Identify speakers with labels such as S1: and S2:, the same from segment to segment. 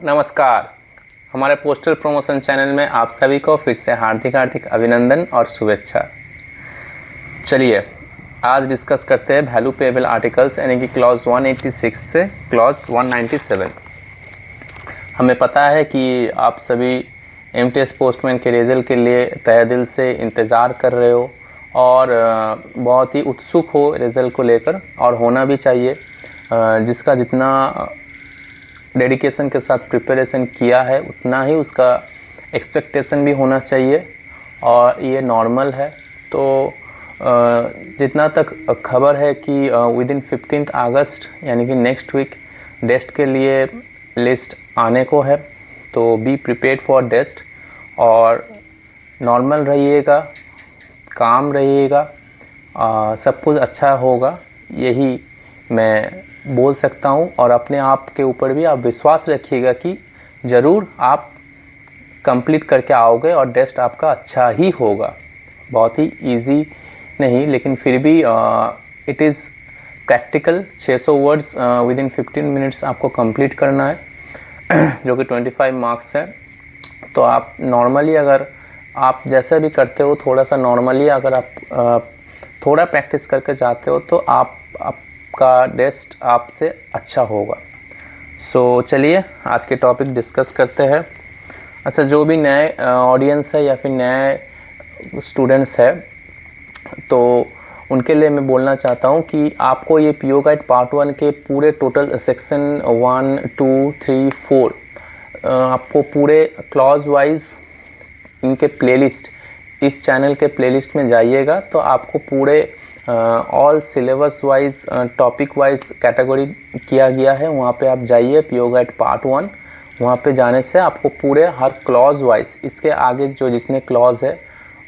S1: नमस्कार। हमारे postal promotion channel में आप सभी को फिर से हार्दिक अभिनंदन और शुभेच्छा। चलिए आज डिस्कस करते हैं वैल्यू पेएबल आर्टिकल्स यानी कि क्लॉज 186 से क्लॉज 197। हमें पता है कि आप सभी एमटीएस पोस्टमैन के रिजल्ट के लिए तहे दिल से इंतज़ार कर रहे हो और बहुत ही उत्सुक हो रिज़ल्ट को लेकर, और होना भी चाहिए। जिसका जितना डेडिकेशन के साथ प्रिपरेशन किया है उतना ही उसका एक्सपेक्टेशन भी होना चाहिए, और ये नॉर्मल है। तो जितना तक खबर है कि विद इन 15 अगस्त यानी कि नेक्स्ट वीक डेस्ट के लिए लिस्ट आने को है, तो बी प्रिपेयर्ड फॉर डेस्ट और नॉर्मल रहिएगा, काम रहिएगा, सब कुछ अच्छा होगा, यही मैं बोल सकता हूँ। और अपने आप के ऊपर भी आप विश्वास रखिएगा कि ज़रूर आप कंप्लीट करके आओगे और टेस्ट आपका अच्छा ही होगा। बहुत ही इजी नहीं, लेकिन फिर भी it is practical. 600 words with in 15 minutes आपको कंप्लीट करना है जो कि 25 मार्क्स है। तो आप नॉर्मली अगर आप जैसा भी करते हो थोड़ा सा नॉर्मली अगर आप थोड़ा प्रैक्टिस करके जाते हो तो आपका टेस्ट आपसे अच्छा होगा। सो चलिए आज के टॉपिक डिस्कस करते हैं। अच्छा, जो भी नए ऑडियंस है या फिर नए स्टूडेंट्स है तो उनके लिए मैं बोलना चाहता हूँ कि आपको ये पीओ गाइड पार्ट 1 के पूरे टोटल सेक्शन 1, 2, 3, 4 आपको पूरे क्लॉज वाइज इनके प्लेलिस्ट, इस चैनल के प्लेलिस्ट में जाइएगा तो आपको पूरे all syllabus wise topic wise category किया गया है। वहाँ पे आप जाइए पीओ गाइड पार्ट 1, वहाँ पे जाने से आपको पूरे हर क्लॉज वाइज, इसके आगे जो जितने क्लॉज है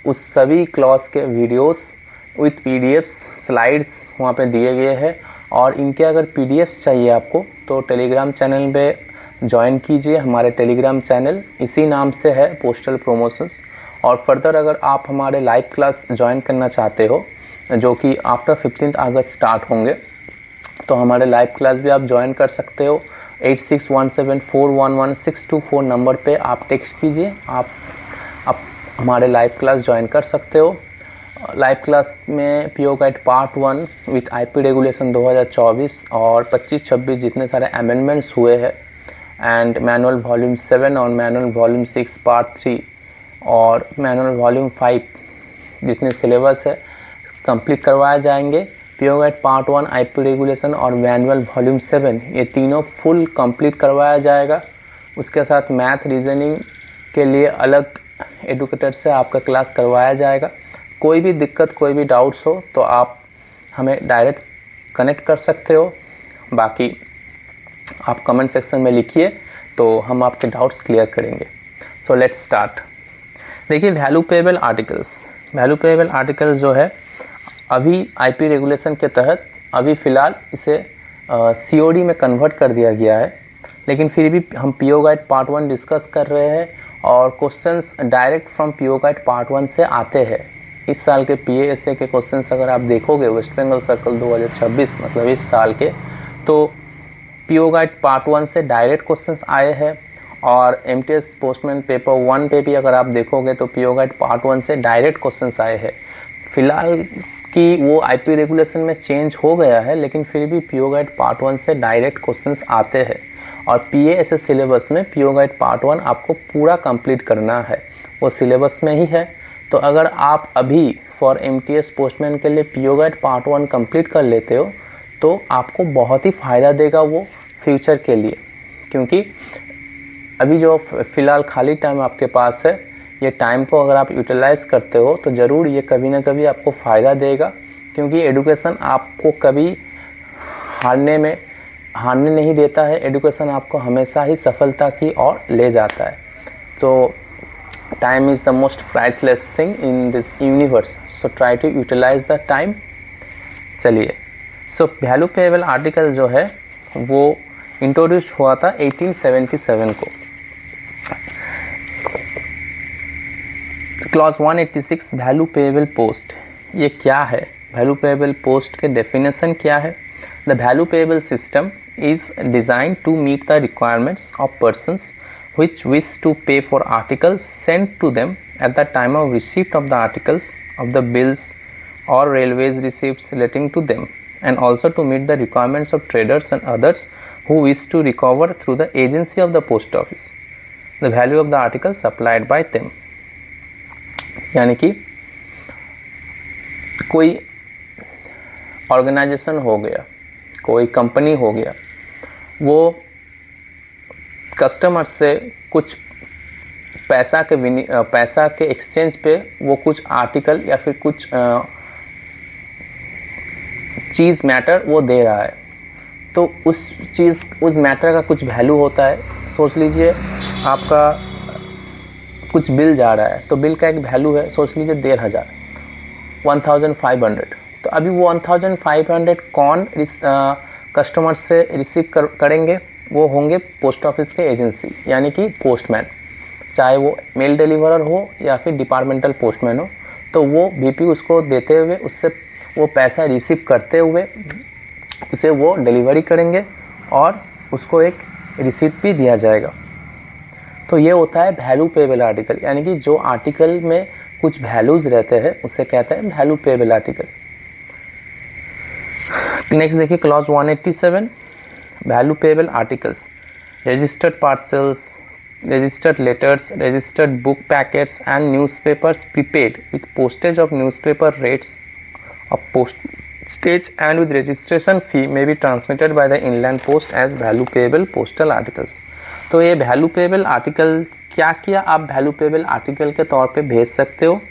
S1: उस सभी क्लॉज के वीडियोस विथ पीडीएफ्स स्लाइड्स वहाँ पे दिए गए हैं। और इनके अगर पीडीएफ्स चाहिए आपको तो टेलीग्राम चैनल पे ज्वाइन कीजिए। हमारे टेलीग्राम चैनल इसी नाम से है, पोस्टल प्रमोशंस। और फर्दर अगर आप हमारे लाइव क्लास ज्वाइन करना चाहते हो जो कि आफ्टर 15 अगस्त स्टार्ट होंगे, तो हमारे लाइव क्लास भी आप ज्वाइन कर सकते हो। 8617411624 नंबर पे आप टेक्स्ट कीजिए, आप हमारे लाइव क्लास ज्वाइन कर सकते हो। लाइव क्लास में PO guide part 1 with IP regulation 2024 और 25-26 जितने सारे अमेंडमेंट्स हुए हैं, एंड मैनुअल वॉल्यूम 7 और मैनुअल वॉल्यूम 6 पार्ट 3 और मैनुअल वॉल्यूम 5 जितने सिलेबस है कंप्लीट करवाए जाएंगे। PO guide part 1 IP regulation और मैनुअल वॉल्यूम 7 ये तीनों फुल कंप्लीट करवाया जाएगा। उसके साथ मैथ रीजनिंग के लिए अलग एडुकेटर से आपका क्लास करवाया जाएगा। कोई भी दिक्कत, कोई भी डाउट्स हो तो आप हमें डायरेक्ट कनेक्ट कर सकते हो। बाकी आप कमेंट सेक्शन में लिखिए तो हम आपके डाउट्स क्लियर करेंगे। So let's start. देखिए वैल्यू पेएबल आर्टिकल्स जो है अभी आईपी रेगुलेशन के तहत अभी फ़िलहाल इसे सीओडी में कन्वर्ट कर दिया गया है, लेकिन फिर भी हम पीओ गाइड पार्ट 1 डिस्कस कर रहे हैं और questions direct from PO guide part 1 से आते हैं। इस साल के पीएएसए के क्वेश्चंस अगर आप देखोगे वेस्ट बंगाल सर्कल 2026 मतलब इस साल के, तो पीओ गाइड पार्ट 1 से डायरेक्ट क्वेश्चंस आए हैं। और एमटीएस पोस्टमैन पेपर 1 पे भी अगर आप देखोगे तो पीओ गाइड पार्ट 1 से डायरेक्ट क्वेश्चंस आए हैं। फिलहाल कि वो आईपी रेगुलेशन में चेंज हो गया है, लेकिन फिर भी पीओ गाइड पार्ट 1 से डायरेक्ट क्वेश्चंस आते हैं। और पीएएसए सिलेबस में पीओ गाइड पार्ट 1 आपको पूरा कंप्लीट करना है, वो सिलेबस में ही है। तो अगर आप अभी फॉर एमटीएस पोस्टमैन के लिए पीओ गाइड पार्ट 1 कंप्लीट कर लेते हो तो आपको बहुत ही फ़ायदा देगा वो फ्यूचर के लिए, क्योंकि अभी जो फ़िलहाल खाली टाइम आपके पास है, ये टाइम को अगर आप यूटिलाइज़ करते हो तो ज़रूर ये कभी ना कभी आपको फ़ायदा देगा। क्योंकि एडुकेशन आपको कभी हारने नहीं देता है, एडुकेशन आपको हमेशा ही सफलता की ओर ले जाता है। तो time is the most priceless thing in this universe, so try to utilise the time. चलिए, सो वैल्यू पेएबल आर्टिकल जो है वो इंट्रोड्यूस हुआ था 1877 को। क्लॉज 186 वैल्यू पेएबल पोस्ट, ये क्या है? वैल्यू पेएबल पोस्ट के डेफिनेशन क्या है? The value payable system is designed to meet the requirements of persons which wish to pay for articles sent to them at the time of receipt of the articles, of the bills or railways receipts relating to them, and also to meet the requirements of traders and others who wish to recover through the agency of the post office the value of the articles supplied by them. यानी कि कोई organisation हो गया, कोई company हो गया, वो customer से कुछ पैसा के एक्सचेंज पे वो कुछ आर्टिकल या फिर कुछ चीज़ मैटर वो दे रहा है, तो उस मैटर का कुछ वैल्यू होता है. सोच लीजिए आपका कुछ बिल जा रहा है, तो बिल का एक वैल्यू है, सोच लीजिए 1500, 1500. तो अभी वो 1500 कौन कस्टमर से रिसीव करेंगे? वो होंगे पोस्ट ऑफिस के एजेंसी, यानी कि पोस्टमैन, चाहे वो मेल डिलीवरर हो या फिर डिपार्टमेंटल पोस्टमैन हो. तो वो बीपी उसको देते हुए, उससे वो पैसा रिसीव करते हुए उसे वो डिलीवरी करेंगे और उसको एक रिसीट भी दिया जाएगा. तो ये होता है वैल्यू पेबल आर्टिकल, यानी कि जो आर्टिकल में कुछ वैल्यूज़ रहते हैं उसे कहते हैं वैल्यू पेबल आर्टिकल. नेक्स्ट देखिए clause 187, value payable articles, registered parcels, registered letters, registered book packets and newspapers prepaid with postage of newspaper rates of postage and with registration fee may be transmitted by the inland post as value payable postal articles. तो ये value payable article क्या किया आप value payable article के तौर पे भेज सकते हो?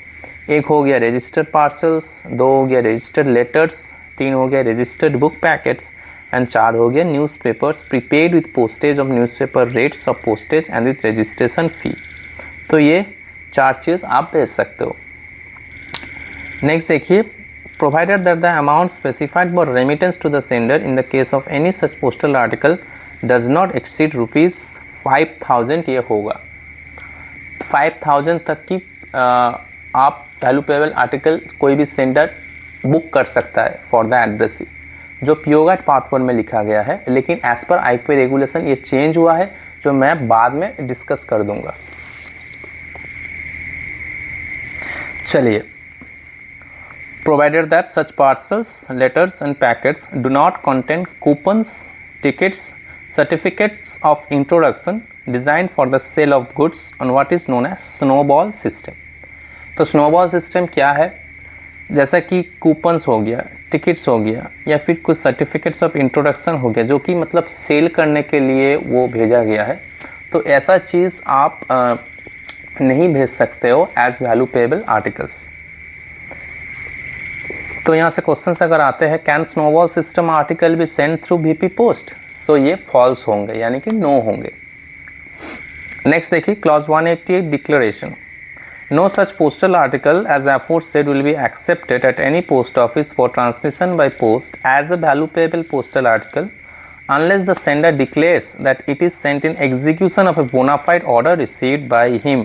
S1: एक हो गया रजिस्टर्ड पार्सल्स, 2 हो गया रजिस्टर्ड लेटर्स, 3 हो गया रजिस्टर्ड बुक पैकेट्स एंड 4 हो गया newspapers prepaid with postage of newspaper rates of postage and with registration फ़ी. तो ये 4 चीज़ आप भेज सकते हो. नेक्स्ट देखिए, provided that the amount specified for remittance to the sender in the case of any such postal article does not exceed ₹5000. ये होगा 5000 तक की आप वैल्यू पेबल आर्टिकल कोई भी सेंडर बुक कर सकता है फॉर द एड्रेसी, जो पीओगैट पार्ट 1 में लिखा गया है. लेकिन एज पर आईपीओ रेगुलेशन ये चेंज हुआ है, जो मैं बाद में डिस्कस कर दूंगा. चलिए, provided that such parcels, letters and packets do not contain coupons, tickets, certificates of introduction design for the sale of goods on what is known as snowball system. तो स्नोबॉल सिस्टम क्या है? जैसा कि coupons हो गया, tickets हो गया, या फिर कुछ सर्टिफिकेट्स ऑफ इंट्रोडक्शन हो गया, जो कि मतलब सेल करने के लिए वो भेजा गया है. तो ऐसा चीज़ आप नहीं भेज सकते हो एज वैल्यू पेबल आर्टिकल्स. तो यहाँ से क्वेश्चंस अगर आते हैं, can snowball system article be send through BP post? तो ये फॉल्स होंगे, यानी कि नो होंगे. नेक्स्ट देखिए clause 188, declaration. No such postal article as aforesaid will be accepted at any post office for transmission by post as a value payable postal article unless the sender declares that it is sent in execution of a bona fide order received by him.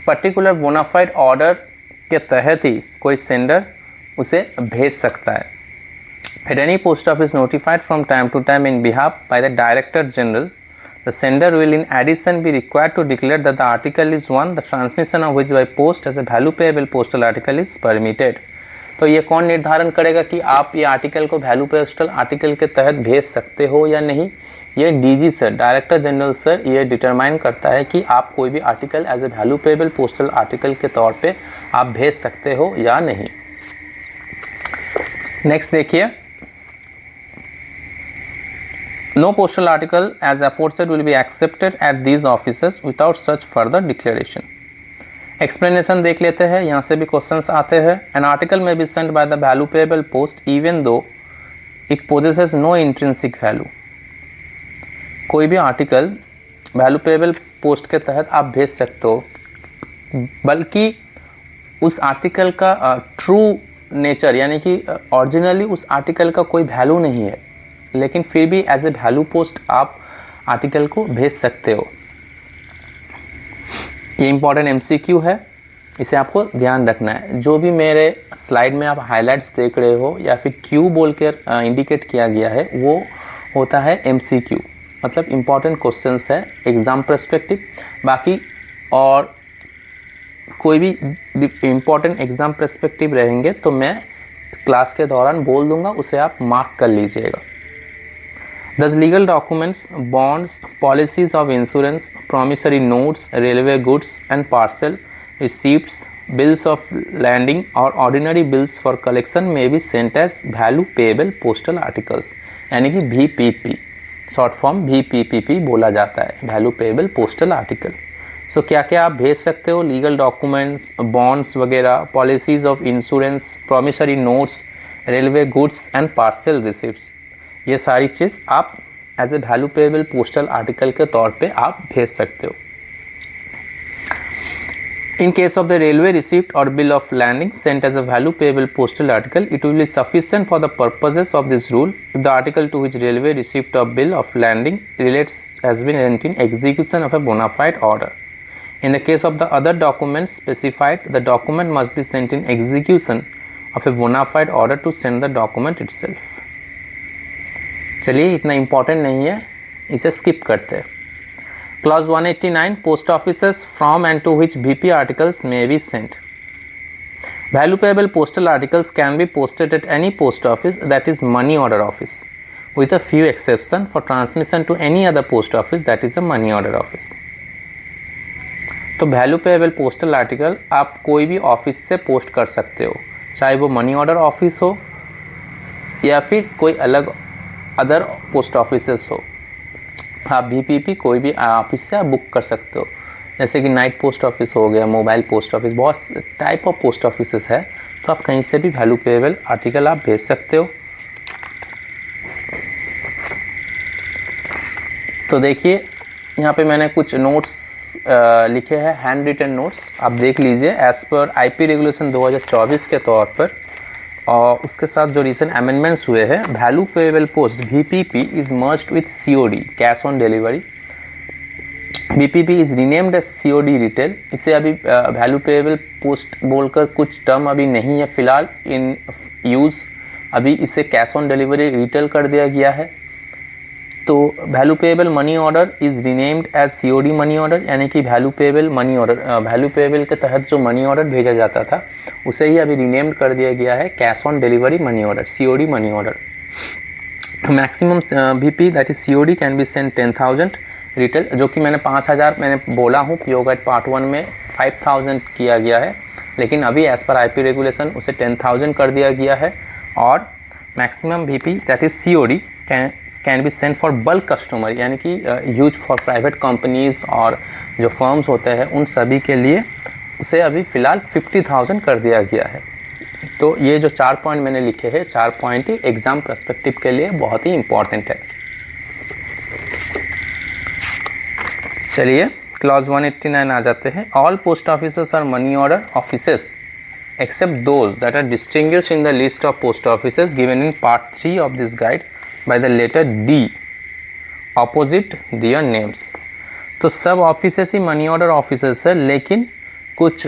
S1: Particular bona fide order के तहत ही कोई sender उसे भेज सकता है. At any post office notified from time to time in behalf by the Director General, the sender will in addition be required to declare that the article is one the transmission of which by post as a value payable postal article is permitted. तो ये कौन निर्धारण करेगा कि आप ये article को value postal article के तहत भेज सकते हो या नहीं? ये DG sir, director general sir, ये डिटरमाइन करता है कि आप कोई भी article as a value payable postal article के तौर पे आप भेज सकते हो या नहीं. नेक्स्ट देखिए, no postal article as aforesaid will be accepted at these offices without such further declaration. Explanation देख लेते हैं, यहाँ से भी क्वेश्चंस आते हैं. An article may be sent by the value payable post even though it possesses no intrinsic value. कोई भी आर्टिकल वैल्यू पेबल पोस्ट के तहत आप भेज सकते हो, बल्कि उस आर्टिकल का ट्रू नेचर यानी कि ओरिजिनली उस आर्टिकल का कोई वैल्यू नहीं है, लेकिन फिर भी एज ए वैल्यू पोस्ट आप आर्टिकल को भेज सकते हो. ये इंपॉर्टेंट एमसीक्यू है, इसे आपको ध्यान रखना है. जो भी मेरे स्लाइड में आप हाइलाइट्स देख रहे हो या फिर क्यू बोल कर इंडिकेट किया गया है, वो होता है MCQ, मतलब इम्पॉर्टेंट क्वेश्चंस है एग्ज़ाम पर्सपेक्टिव। बाकी और कोई भी इम्पॉर्टेंट एग्ज़ाम पर्सपेक्टिव रहेंगे तो मैं क्लास के दौरान बोल दूंगा, उसे आप मार्क कर लीजिएगा। Thus legal documents, bonds, policies of insurance, promissory notes, railway goods and parcel receipts, bills of landing or ordinary bills for collection may be sent as value payable postal articles, यानी कि VPP, short form VPPP बोला जाता है, value payable postal article. So क्या क्या आप भेज सकते हो? लीगल डॉक्यूमेंट्स, बॉन्ड्स वगैरह, policies of insurance, promissory notes, railway goods and parcel receipts, ये सारी चीज़ आप as a value payable postal article के तौर पे आप भेज सकते हो। In case of the railway receipt or bill of landing sent as a value payable postal article, it will be sufficient for the purposes of this rule if the article to which railway receipt or bill of landing relates has been sent in execution of a bona fide order. In the case of the other documents specified, the document must be sent in execution of a bona fide order to send the document itself. चलिए, इतना important नहीं है, इसे skip करते हैं। Clause 189, post offices from and to which BP articles may be sent. Value payable postal articles can be posted at any post office, that is money order office, with a few exceptions for transmission to any other post office, that is a money order office. तो value payable postal article आप कोई भी office से post कर सकते हो, चाहे वो मनी ऑर्डर ऑफिस हो या फिर कोई अलग अदर पोस्ट ऑफिसेस हो। आप VPP कोई भी ऑफिस से आप बुक कर सकते हो, जैसे कि नाइट पोस्ट ऑफिस हो गया, मोबाइल पोस्ट ऑफिस, बहुत टाइप ऑफ पोस्ट ऑफिसेस है, तो आप कहीं से भी वैल्यू पेएबल आर्टिकल आप भेज सकते हो। तो देखिए यहाँ पे मैंने कुछ नोट्स लिखे हैं, हैंड रिटन नोट्स, आप देख लीजिए। एज पर IP रेगुलेशन 2024 के तौर पर और उसके साथ जो रिसेंट अमेंडमेंट्स हुए हैं, value payable post VPP is merged with COD, cash on delivery. VPP is renamed as COD retail. इसे अभी वैल्यू पेएबल पोस्ट बोलकर कुछ टर्म अभी नहीं है फिलहाल इन यूज़, अभी इसे कैश ऑन डिलीवरी रिटेल कर दिया गया है। तो value payable money order is renamed as COD money order, यानी कि value payable money order, value payable के तहत जो मनी ऑर्डर भेजा जाता था उसे ही अभी रीनेम्ड कर दिया गया है cash on delivery money order, COD money order. Maximum VP that is COD can be send 10,000 retail, जो कि मैंने 5,000 मैंने बोला हूँ PO Guide पार्ट 1 में 5,000 किया गया है, लेकिन अभी एज पर IP रेगुलेशन उसे 10,000 कर दिया गया है। और maximum VP that is COD can be send for bulk customer, यानी कि यूज फॉर प्राइवेट कंपनीज और जो फर्म्स होते हैं उन सभी के लिए उसे अभी फ़िलहाल 50,000 कर दिया गया है। तो ये जो 4 पॉइंट मैंने लिखे हैं, 4 पॉइंट ही एग्ज़ाम पर्सपेक्टिव के लिए बहुत ही इम्पॉर्टेंट है। चलिए क्लॉज 189 आ जाते हैं। All post offices are money order offices except those that are distinguished in the list of post offices given in part 3 of this guide by the letter D opposite their names। तो सब offices ही money order offices है, लेकिन कुछ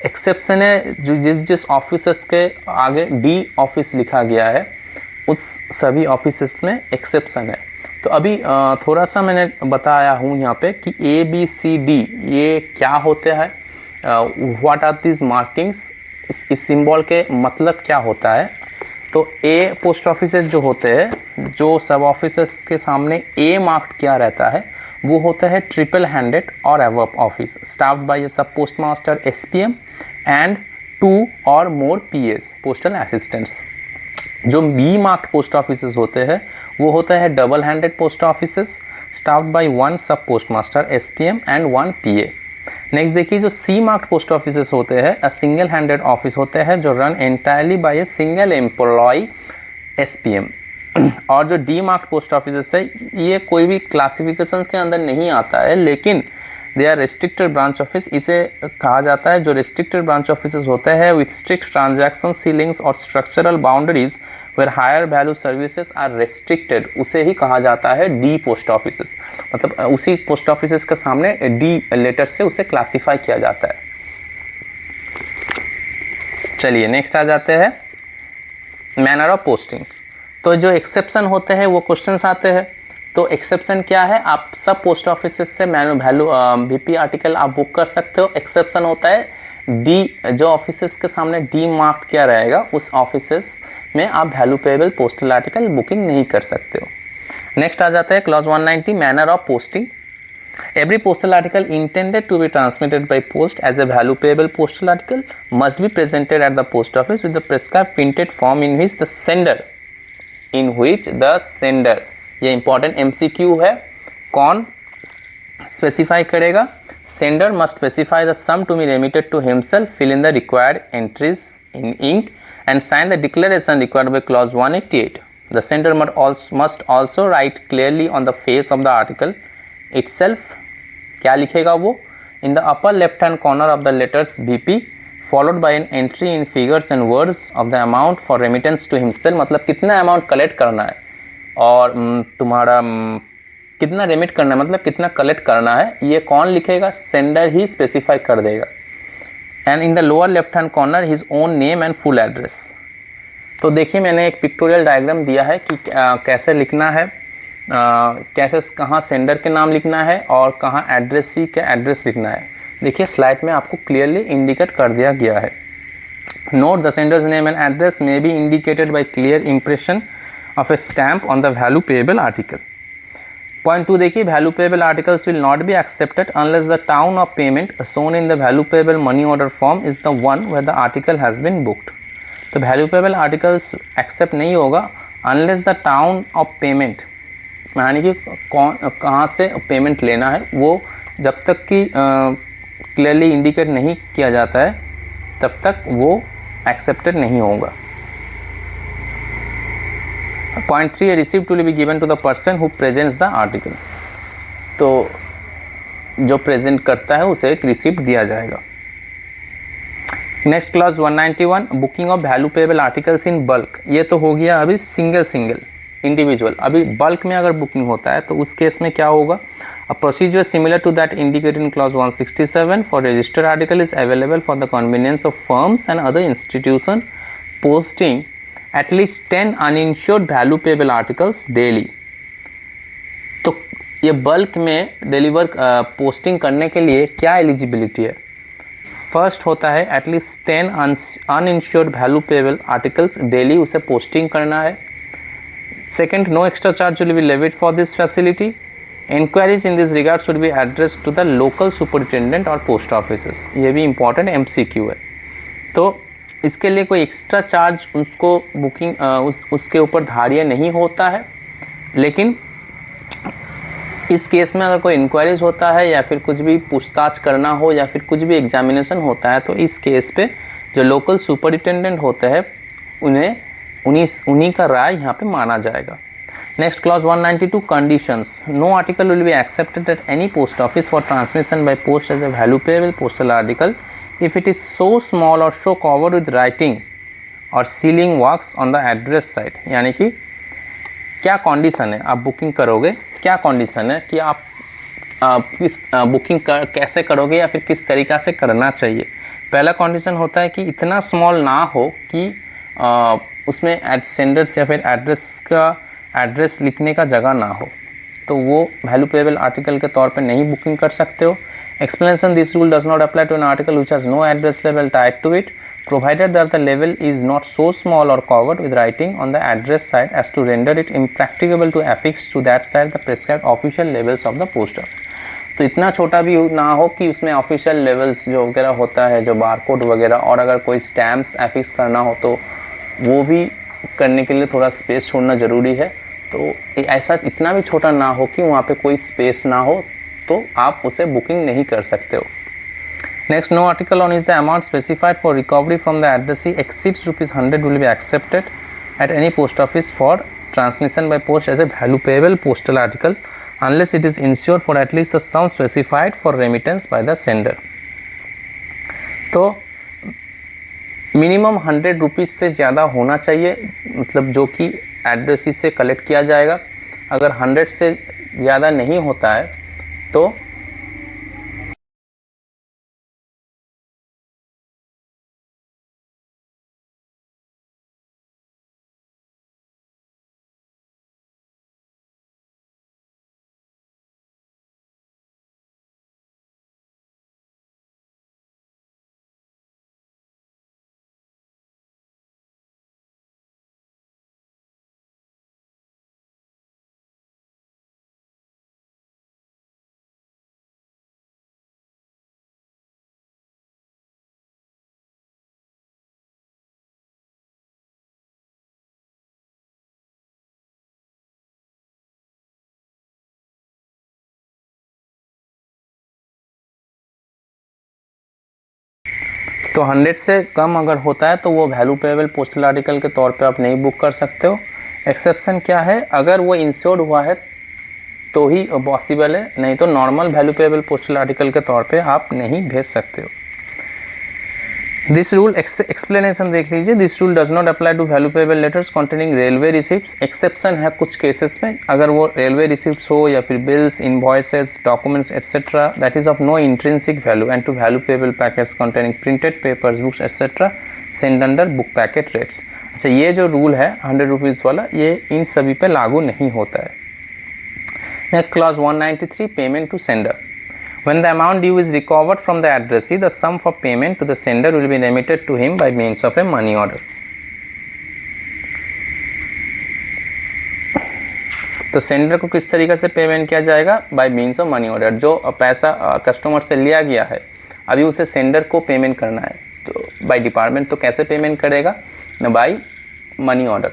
S1: exception है, जो जिस offices के आगे D ऑफिस लिखा गया है उस सभी ऑफिसेस में एक्सेप्शन है। तो अभी थोड़ा सा मैंने बताया हूँ यहाँ पे कि ABCD ये क्या होते हैं, व्हाट आर दिस मार्किंग्स, इस सिंबल के मतलब क्या होता है। तो A पोस्ट ऑफिसेस जो होते हैं, जो सब ऑफिसेस के सामने A मार्क्ड क्या रहता है, वो होता है ट्रिपल हैंडेड और above office staffed by a sub post master SPM and 2 और मोर PS पोस्टल असिस्टेंट्स। जो B मार्क्ड पोस्ट ऑफिसेस होते हैं वो होता है double handed post offices staffed by 1 sub post master SPM and 1 PA। Next देखिए, जो C marked post offices होते हैं अ सिंगल हैंडेड ऑफिस होते हैं जो run entirely by a single employ SPM। और जो D मार्क्ड पोस्ट ऑफिसेस है ये कोई भी क्लासिफिकेशन के अंदर नहीं आता है, लेकिन they are restricted branch office, इसे कहा जाता है। जो रेस्ट्रिक्टेड ब्रांच ऑफिसेस होते हैं विथ स्ट्रिक्ट ट्रांजैक्शन सीलिंग्स और structural boundaries where higher value services are restricted, उसे ही कहा जाता है D पोस्ट ऑफिसेस। मतलब उसी पोस्ट ऑफिसेस के सामने D लेटर से उसे क्लासीफाई किया जाता है। चलिए नेक्स्ट आ जाते हैं मैनर ऑफ पोस्टिंग। तो जो एक्सेप्शन होते हैं वो क्वेश्चंस आते हैं। तो एक्सेप्शन क्या है, आप सब पोस्ट ऑफिस से वैल्यू वीपी आर्टिकल आप बुक कर सकते हो। एक्सेप्शन होता है डी, जो ऑफिसेस के सामने डी मार्क किया रहेगा उस ऑफिसेस में आप value payable postal article booking नहीं कर सकते हो। नेक्स्ट आ जाता है clause 190, manner of posting. Every postal article intended to be transmitted by post as a value payable postal article must be presented at the post office with the prescribed printed form in which the sender ये important MCQ है, कौन specify करेगा? Sender must specify the sum to be remitted to himself, fill in the required entries in ink and sign the declaration required by clause 188. The sender must also write clearly on the face of the article itself. क्या लिखेगा वो? In the upper left hand corner of the letters BP followed by an entry in figures and words of the amount for remittance to himself. मतलब कितना amount collect करना है और तुम्हारा कितना रेमिट करना है, मतलब कितना कलेक्ट करना है, ये कौन लिखेगा? सेंडर ही स्पेसिफाई कर देगा। And in the lower left hand corner his own name and full address. तो देखिए मैंने एक पिक्टोरियल डायग्राम दिया है कि कैसे लिखना है, कैसे कहाँ सेंडर के नाम लिखना है और कहाँ एड्रेसी का एड्रेस लिखना है। देखिए स्लाइड में आपको क्लियरली इंडिकेट कर दिया गया है। Note the sender's name and address may be indicated by clear impression of a stamp on the value payable article. Point 2 देखिए, value payable articles will not be accepted unless the town of payment shown in the value payable money order form is the one where the article has been booked. तो value payable articles accept नहीं होगा unless the town of payment, यानी कि कौन कहाँ से payment लेना है वो जब तक कि क्लियरली इंडिकेट नहीं किया जाता है तब तक वो एक्सेप्टेड नहीं होगा। Point 3, a receipt will be given to the person who presents the article. तो जो प्रेजेंट करता है उसे एक रिसिप्ट दिया जाएगा। Next clause 191, booking of value payable articles in bulk. ये तो हो गया अभी सिंगल इंडिविजुअल। अभी बल्क में अगर बुकिंग होता है तो उस केस में क्या होगा? A procedure similar to that indicated in clause 167 for registered article is available for the convenience of firms and other institution posting at least 10 uninsured value payable articles daily। तो ये bulk में deliver posting करने के लिए क्या eligibility है? First होता है at least 10 uninsured value payable articles daily उसे पोस्टिंग करना है। Second, no extra charge will be levied for this facility. Inquiries in this regard should be address to the local superintendent और पोस्ट ऑफिसेस। ये भी important MCQ है। तो इसके लिए कोई एक्स्ट्रा चार्ज उसको बुकिंग उसके ऊपर धार्य नहीं होता है, लेकिन इस केस में अगर कोई इंक्वायरीज होता है या फिर कुछ भी पूछताछ करना हो या फिर कुछ भी एग्जामिनेशन होता है तो इस केस पे जो लोकल सुपरिटेंडेंट होते हैं उन्हीं का राय यहाँ पे माना जाएगा। Next clause 192, conditions. No article will be accepted at any post office for transmission by post as a value payable postal article if it is so small or so covered with writing or sealing works on the address side। यानी कि क्या condition है, आप booking करोगे क्या condition है कि आप किस बुकिंग कैसे करोगे या फिर किस तरीक़ा से करना चाहिए। पहला कंडीशन होता है कि इतना स्मॉल ना हो कि उसमें सेंडर्स या फिर एड्रेस लिखने का जगह ना हो, तो वो वैल्यू पेएबल आर्टिकल के तौर पे नहीं बुकिंग कर सकते हो। Explanation: this rule does not apply to an article which has no address label tied to it, provided that the label is not so small or covered with writing on the address side as to render it impracticable to affix to that side the prescribed official labels of the poster। तो इतना छोटा भी ना हो कि उसमें official levels जो वगैरह होता है, जो बारकोड वगैरह, और अगर कोई स्टैम्प्स एफिक्स करना हो तो वो भी करने के लिए थोड़ा स्पेस छोड़ना ज़रूरी है। तो ऐसा इतना भी छोटा ना हो कि वहाँ पे कोई स्पेस ना हो, तो आप उसे बुकिंग नहीं कर सकते हो। Next, no article on is the amount specified for recovery from the addressee exceeds ₹100 will be accepted at any post office for transmission by post as a value payable postal article unless it is insured for at least the sum specified for remittance by the sender. तो minimum ₹100 से ज़्यादा होना चाहिए, मतलब जो कि addressee से collect किया जाएगा। अगर 100 से ज़्यादा नहीं होता है तो तो 100 से कम अगर होता है तो वो वैल्यू पेएबल पोस्टल आर्टिकल के तौर पे आप नहीं बुक कर सकते हो। एक्सेप्शन क्या है, अगर वो इंश्योर्ड हुआ है तो ही पॉसिबल है, नहीं तो normal value payable postal article के तौर पे आप नहीं भेज सकते हो। दिस रूल एक्सप्लेनेशन देख लीजिए। This rule does not apply to value payable letters containing railway receipts. Exception है कुछ केसेस में, अगर वो रेलवे रिसिप्ट्स हो या फिर bills, invoices, documents etcetera that is of no intrinsic value and to value payable packets containing printed papers, books etcetera send under book packet rates. अच्छा, ये जो रूल है 100 रुपीज़ वाला, ये इन सभी पे लागू नहीं होता है। Next clause 193, payment to sender. When the amount due is recovered from the addressee, the sum for payment to the sender will be remitted to him by means of a money order. तो sender को किस तरीके से payment किया जाएगा? Bye means of money order. जो पैसा customer से लिया गया है, अभी उसे सेंडर को पेमेंट करना है, तो बाय डिपार्टमेंट तो कैसे पेमेंट करेगा? By money order.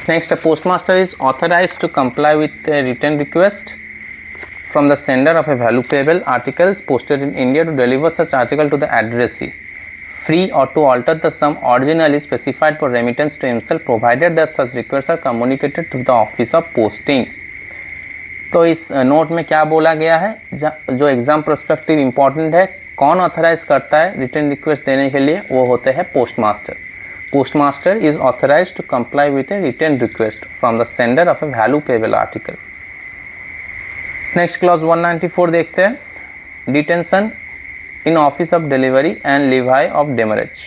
S1: Next, postmaster is authorised to comply with return request from the sender of a value payable articles posted in India to deliver such article to the addressee free or to alter the sum originally specified for remittance to himself provided that such requests are communicated to the office of posting। तो इस note में क्या बोला गया है, जो exam prospective important है, कौन ऑथराइज करता है रिटर्न रिक्वेस्ट देने के लिए? वो होते हैं postmaster. Postmaster is authorise to comply with a return request from the sender of a value payable article. Next clause 194 देखते हैं, detention in office of delivery and levy of demurrage.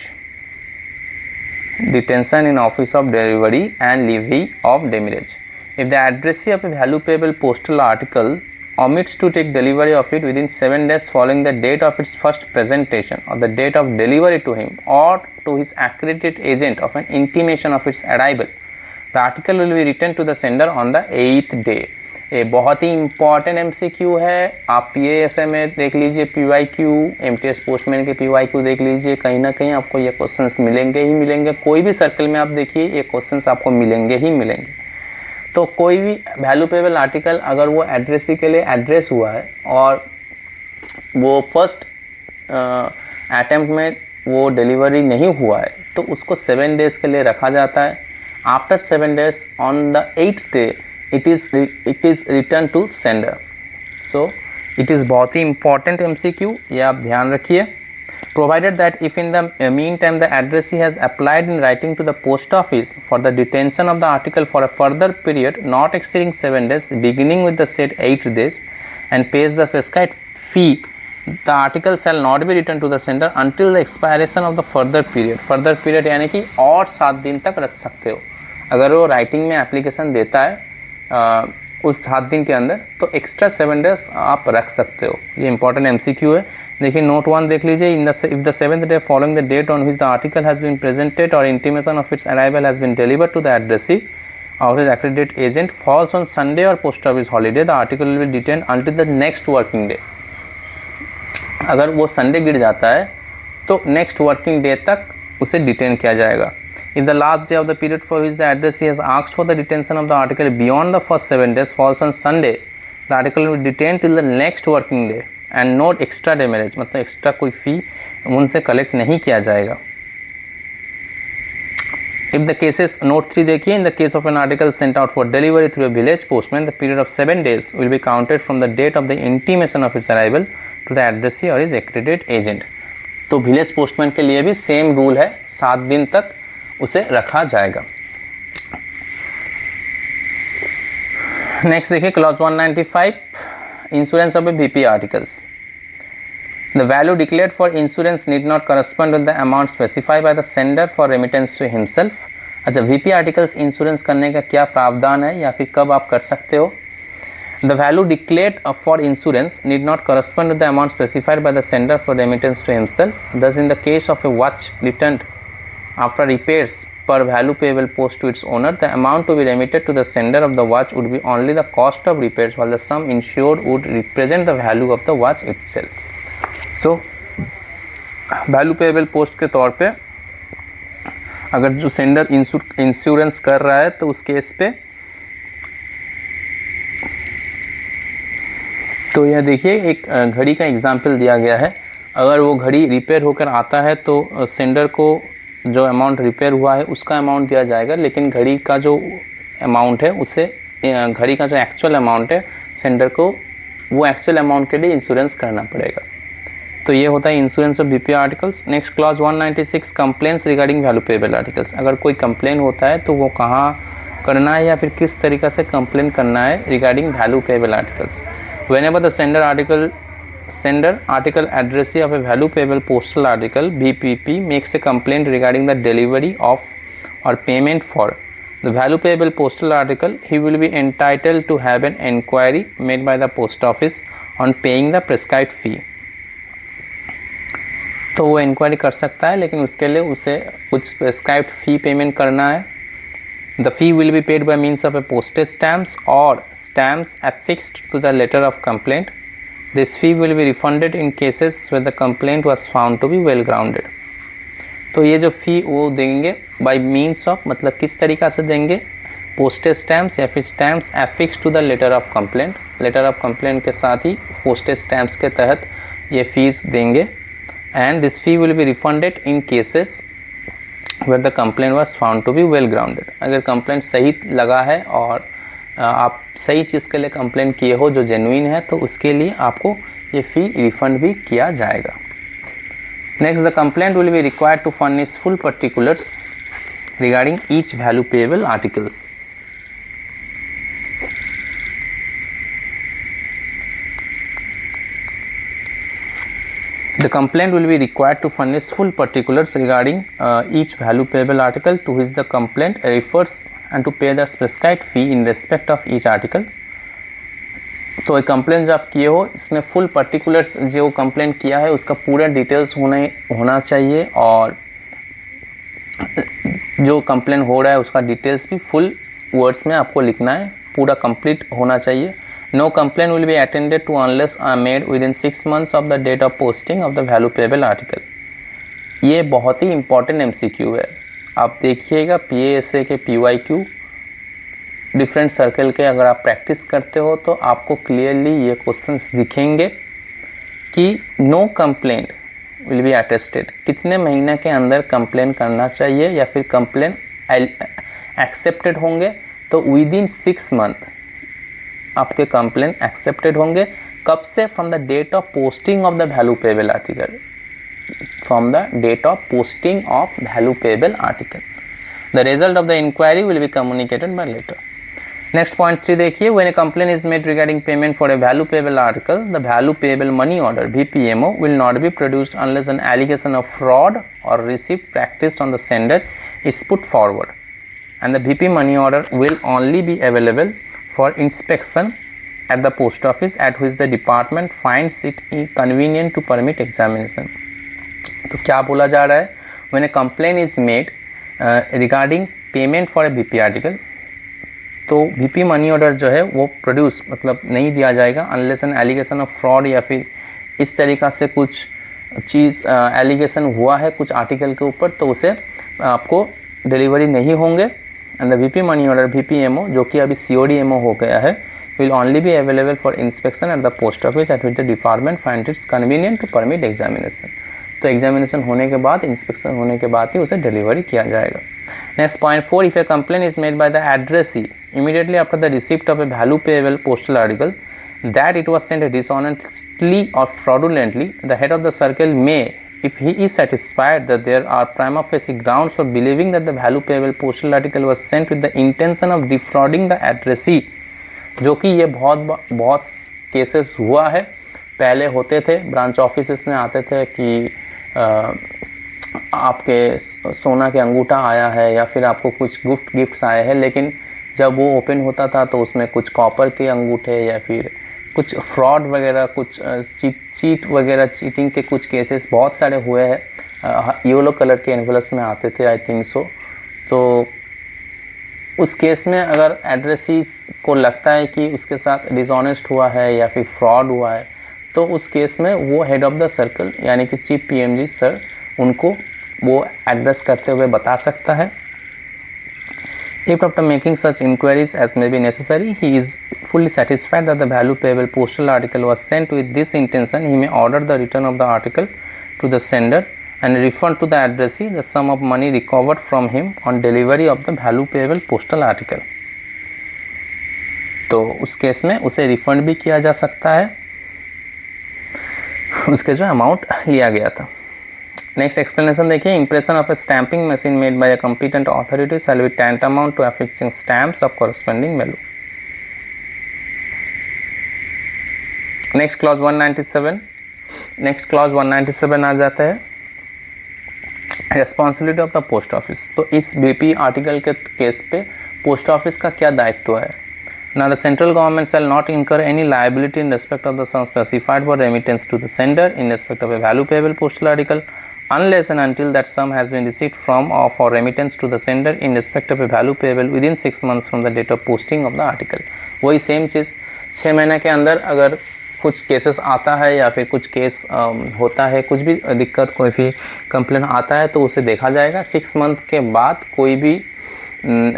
S1: Detention in office of delivery and levy of demurrage. If the addressee of a value payable postal article omits to take delivery of it within 7 days following the date of its first presentation or the date of delivery to him or to his accredited agent of an intimation of its arrival, the article will be returned to the sender on the 8th day। ये बहुत ही important MCQ है। आप PASM में देख लीजिए PYQ, MTS postman के PYQ देख लीजिए, कहीं ना कहीं आपको ये क्वेश्चंस मिलेंगे ही मिलेंगे। कोई भी सर्कल में आप देखिए ये क्वेश्चंस आपको मिलेंगे ही मिलेंगे। तो कोई भी वैल्यू पेएबल आर्टिकल अगर वो एड्रेसी के लिए एड्रेस हुआ है और वो फर्स्ट अटेम्प्ट में वो डिलीवरी नहीं हुआ है, तो उसको 7 डेज़ के लिए रखा जाता है। After 7 days on the 8th day it is returned to sender। so it is बहुत ही important MCQ, ये आप ध्यान रखिए। provided that if in the meantime the addressee has applied in writing to the post office for the detention of the article for a further period not exceeding 7 days beginning with the said 8 days and pays the prescribed fee, the article shall not be returned to the sender until the expiration of the further period। further period यानी कि और 7 दिन तक रख सकते हो। अगर वो राइटिंग में एप्लीकेशन देता है उस 7 दिन के अंदर, तो एक्स्ट्रा 7 डेज आप रख सकते हो। ये इंपॉर्टेंट MCQ है। देखिए नोट 1 देख लीजिए। If the 7th day following the date on which the article has been presented और intimation of its arrival has been delivered to the addressee और his accredited agent falls on Sunday और post office holiday, the article will be detain until the next working day. अगर वो Sunday गिर जाता है तो next working day तक उसे डिटेन किया जाएगा। If the last day of the period for which the addressee has asked for the detention of the article beyond the first 7 days falls on Sunday, the article will be detained till the next working day and no extra demurrage, मतलब extra कोई फ़ी उनसे collect नहीं किया जाएगा। If the cases, note 3 देखिए, in the case of an article sent out for delivery through a village postman, the period of 7 days will be counted from the date of the intimation of its arrival to the addressee or his accredited agent। तो village postman के लिए भी same rule है, 7 दिन तक उसे रखा जाएगा। नेक्स्ट देखिए clause 195, insurance of a VP articles. The value declared for insurance need not correspond with the amount specified by the sender for remittance to himself. अच्छा, VP आर्टिकल्स इंश्योरेंस करने का क्या प्रावधान है या फिर कब आप कर सकते हो? The value declared for insurance need not correspond with the amount specified by the sender for remittance to himself. Thus in the case of a watch returned after repairs per value payable post to its owner, the amount to be remitted to the sender of the watch would be only the cost of repairs while the sum insured would represent the value of the watch itself। तो value payable post के तौर पे अगर जो sender insurance कर रहा है तो उस केस पे तो यह देखिए एक घड़ी का एग्जाम्पल दिया गया है। अगर वो घड़ी रिपेयर होकर आता है तो सेंडर को जो अमाउंट रिपेयर हुआ है उसका अमाउंट दिया जाएगा, लेकिन घड़ी का जो अमाउंट है उसे घड़ी का जो एक्चुअल अमाउंट है सेंडर को वो एक्चुअल अमाउंट के लिए इंश्योरेंस करना पड़ेगा। तो ये होता है insurance of BPA articles. Next clause 196 complaints regarding value payable articles. अगर कोई कंप्लेन होता है तो वो कहाँ करना है या फिर किस तरीक़ा से कंप्लेन करना है regarding value payable articles. Whenever the sender article addressee of a value payable postal article VPP makes a complaint regarding the delivery of or payment for the value payable postal article, he will be entitled to have an enquiry made by the post office on paying the prescribed fee। तो वो inquiry कर सकता है, लेकिन उसके लिए उसे कुछ प्रेस्क्राइब्ड फ़ी पेमेंट करना है। The fee will be paid by means of A postage stamps और stamps affixed to the letter of complaint। This fee will be refunded in cases where the complaint was found to be well grounded। तो ये जो फ़ी वो देंगे by means of, मतलब किस तरीक़ा से देंगे, पोस्टेज स्टैम्प्स या फिर stamps affixed to the letter of complaint। Letter of complaint के साथ ही पोस्टेज स्टैम्प्स के तहत ये फीस देंगे। And this fee will be refunded in cases where the complaint was found to be well grounded. अगर complaint सही लगा है और आप सही चीज़ के लिए कंप्लेन किए हो जो जेन्युइन है, तो उसके लिए आपको ये फ़ी रिफ़ंड भी किया जाएगा। Next, the complaint will be required to furnish full particulars regarding each value payable articles. The complaint will be required to furnish full particulars regarding each value payable article to which the complaint refers and to pay the prescribed fee in respect of each article। तो एक complaint जो आप किए हो इसमें full particulars जो complaint किया है उसका पूरा डिटेल्स होना चाहिए, और जो कंप्लेंट हो रहा है उसका डिटेल्स भी फुल वर्ड्स में आपको लिखना है, पूरा कंप्लीट होना चाहिए। No complaint will be attended to unless made within 6 months of the date of posting of the value payable article। ये बहुत ही इंपॉर्टेंट MCQ है। आप देखिएगा PASA के PYQ डिफरेंट सर्कल के अगर आप प्रैक्टिस करते हो तो आपको क्लियरली ये क्वेश्चंस दिखेंगे कि no complaint will be attested, कितने महीने के अंदर कंप्लेन करना चाहिए या फिर कंप्लेन एक्सेप्टेड होंगे। तो विद इन 6 मंथ आपके कंप्लेन एक्सेप्टेड होंगे। कब से? From the date of posting of the value payable article, from the date of posting of value payable article. The result of the inquiry will be communicated by letter. Next point 3 देखिए, when a complain is made regarding payment for a value payable article, the value payable money order VPMO will not be produced unless N allegation of fraud और receipt practised on the sender is put forward, and the VP money order will only be available for inspection at the post office at which the department finds it inconvenient to permit examination। तो क्या बोला जा रहा है? when a complaint is made regarding payment for a BP article, तो BP money order जो है वो प्रोड्यूस मतलब नहीं दिया जाएगा unless an allegation of fraud या फिर इस तरीक़ा से कुछ चीज़ एलिगेशन हुआ है कुछ आर्टिकल के ऊपर, तो उसे आपको डिलीवरी नहीं होंगे। And the VP money order VPMO जो कि अभी CODMO हो गया है will only be available for inspection at the post office at which the department find its convenient to permit examination. तो एग्जामिनेशन होने के बाद, इंस्पेक्शन होने के बाद ही उसे डिलीवरी किया जाएगा। Next point 4, if A complain is made by the addressee immediately after the receipt of a value payable postal article that it was sent dishonestly or fraudulently, the head of the circle may, if he is satisfied that there are prima facie grounds for believing that the value payable postal article was sent with the intention of defrauding the addressee, जो कि ये बहुत cases हुआ है, पहले होते थे, branch offices में आते थे कि आपके सोना के अंगूठा आया है या फिर आपको कुछ गिफ्ट्स आए हैं, लेकिन जब वो ओपन होता था तो उसमें कुछ कॉपर के अंगूठे या फिर कुछ फ्रॉड वगैरह, कुछ चीट वगैरह, चीटिंग के कुछ केसेस बहुत सारे हुए हैं। येलो कलर के एनवेलप्स में आते थे, आई थिंक सो। तो उस केस में अगर एड्रेसी को लगता है कि उसके साथ डिसऑनेस्ट हुआ है या फिर फ्रॉड हुआ है, तो उस केस में वो हेड ऑफ द सर्कल यानी कि चीफ PMG सर उनको वो एड्रेस करते हुए बता सकता है If after making such inquiries as may be necessary, he is fully satisfied that the value payable postal article was sent with this intention, he may order the return of the article to the sender and refund to the addressee the sum of money recovered from him on delivery of the value payable postal article. तो उस case में उसे refund भी किया जा सकता है उसके जो अमाउंट लिया गया था। नेक्स्ट एक्सप्लेनेशन देखिए, impression of a stamping machine made by a competent authority shall be tantamount to affixing stamps of corresponding value. Next clause 197, next clause 197 आ जाता है responsibility of the post office. तो इस VP article के case पे post office का क्या दायित्व है। Now the central government shall not incur any liability in respect of the sum specified for remittance to the sender in respect of a value payable postal article unless and until that sum has been received from or for remittance to the sender in respect of a value payable within 6 months from the date of posting of the article। वही same चीज़ 6 महीने के अंदर अगर कुछ cases आता है या फिर कुछ केस होता है, कुछ भी दिक्कत कोई भी कंप्लेन आता है तो उसे देखा जाएगा। 6 मंथ के बाद कोई भी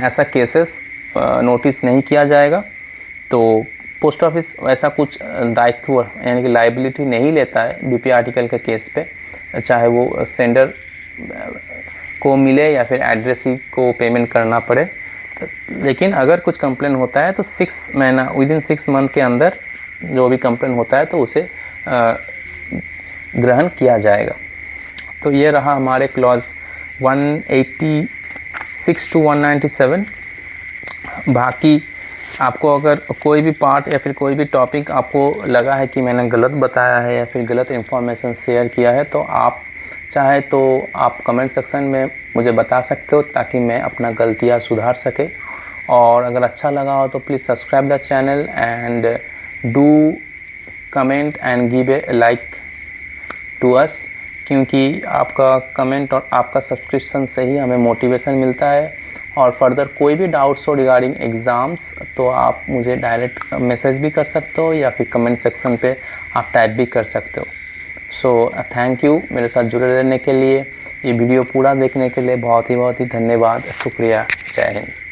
S1: ऐसा केसेस नोटिस नहीं किया जाएगा। तो पोस्ट ऑफिस ऐसा कुछ दायित्व यानी कि लाइबिलिटी नहीं लेता है बीपी आर्टिकल के केस पे, चाहे वो सेंडर को मिले या फिर एड्रेसी को पेमेंट करना पड़े। तो लेकिन अगर कुछ कंप्लेन होता है तो 6 महीना विदिन 6 मंथ के अंदर जो भी कंप्लेन होता है तो उसे ग्रहण किया जाएगा। तो ये रहा हमारे क्लॉज 186 टू 197। बाकी आपको अगर कोई भी पार्ट या फिर कोई भी टॉपिक आपको लगा है कि मैंने गलत बताया है या फिर गलत इन्फॉर्मेशन शेयर किया है तो आप चाहे तो आप कमेंट सेक्शन में मुझे बता सकते हो ताकि मैं अपना गलतियाँ सुधार सके। और अगर अच्छा लगा हो तो please subscribe the channel and do comment and give a like to us, क्योंकि आपका कमेंट और आपका सब्सक्रिप्शन से ही हमें मोटिवेशन मिलता है। और फर्दर कोई भी डाउट्स हो रिगार्डिंग एग्ज़ाम्स तो आप मुझे डायरेक्ट मैसेज भी कर सकते हो या फिर कमेंट सेक्शन पे आप टाइप भी कर सकते हो। सो थैंक यू मेरे साथ जुड़े रहने के लिए, ये वीडियो पूरा देखने के लिए बहुत ही धन्यवाद, शुक्रिया, जय हिंद।